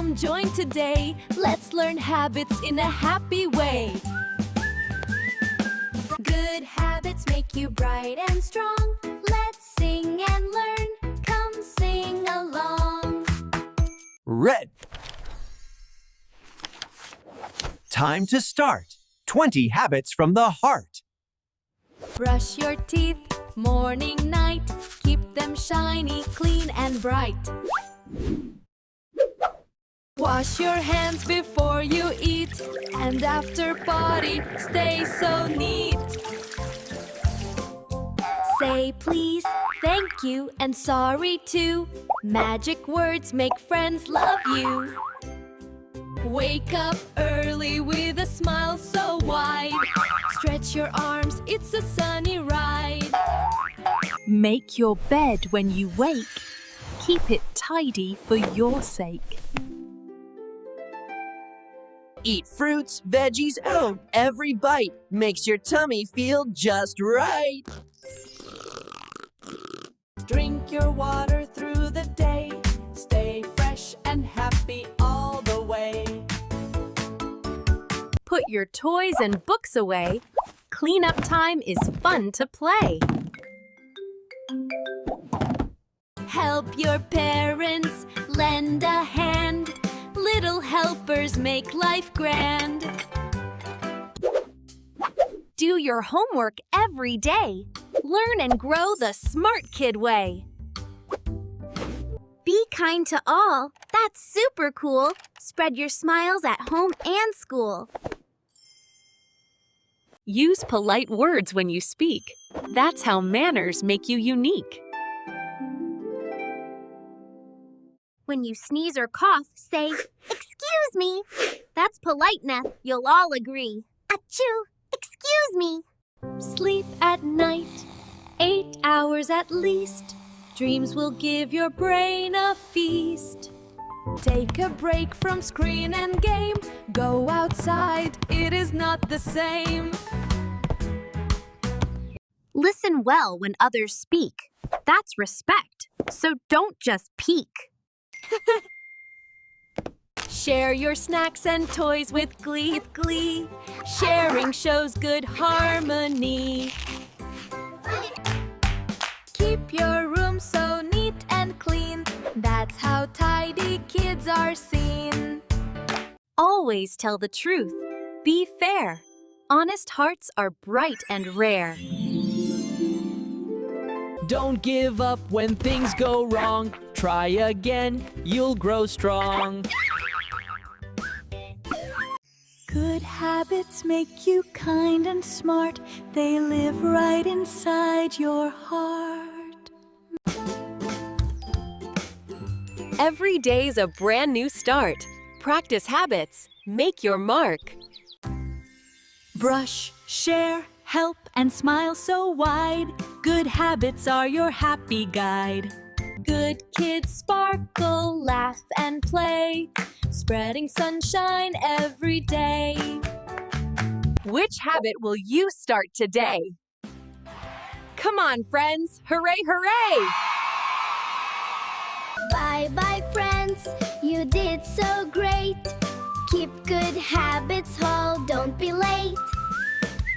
Come join today. Let's learn habits in a happy way. Good habits make you bright and strong. Let's sing and learn. Come sing along. Red. Time to start. 20 habits from the heart. Brush your teeth, morning, night. Keep them shiny, clean, and bright. Wash your hands before you eat, and after potty, stay so neat. Say please, thank you, and sorry too. Magic words make friends love you. Wake up early with a smile so wide. Stretch your arms, it's a sunny ride. Make your bed when you wake. Keep it tidy for your sake. Eat fruits, veggies, every bite makes your tummy feel just right. Drink your water through the day. Stay fresh and happy all the way. Put your toys and books away. Cleanup time is fun to play. Help your parents, lend a hand. Little helpers make life grand. Do your homework every day. Learn and grow the smart kid way. Be kind to all. That's super cool. Spread your smiles at home and school. Use polite words when you speak. That's how manners make you unique. When you sneeze or cough, say, "Excuse me." That's politeness, you'll all agree. Achoo! Excuse me. Sleep at night, 8 hours at least. Dreams will give your brain a feast. Take a break from screen and game. Go outside, it is not the same. Listen well when others speak. That's respect, so don't just peek. Share your snacks and toys with glee. Sharing shows good harmony. Keep your room so neat and clean. That's how tidy kids are seen. Always tell the truth. Be fair. Honest hearts are bright and rare. Don't give up when things go wrong. Try again, you'll grow strong. Good habits make you kind and smart. They live right inside your heart. Every day's a brand new start. Practice habits. Make your mark. Brush, share, help, and smile so wide. Good habits are your happy guide. Good kids sparkle, laugh, and play, spreading sunshine every day. Which habit will you start today? Come on, friends! Hooray, hooray! Bye-bye, friends. You did so great. Keep good habits, don't be late.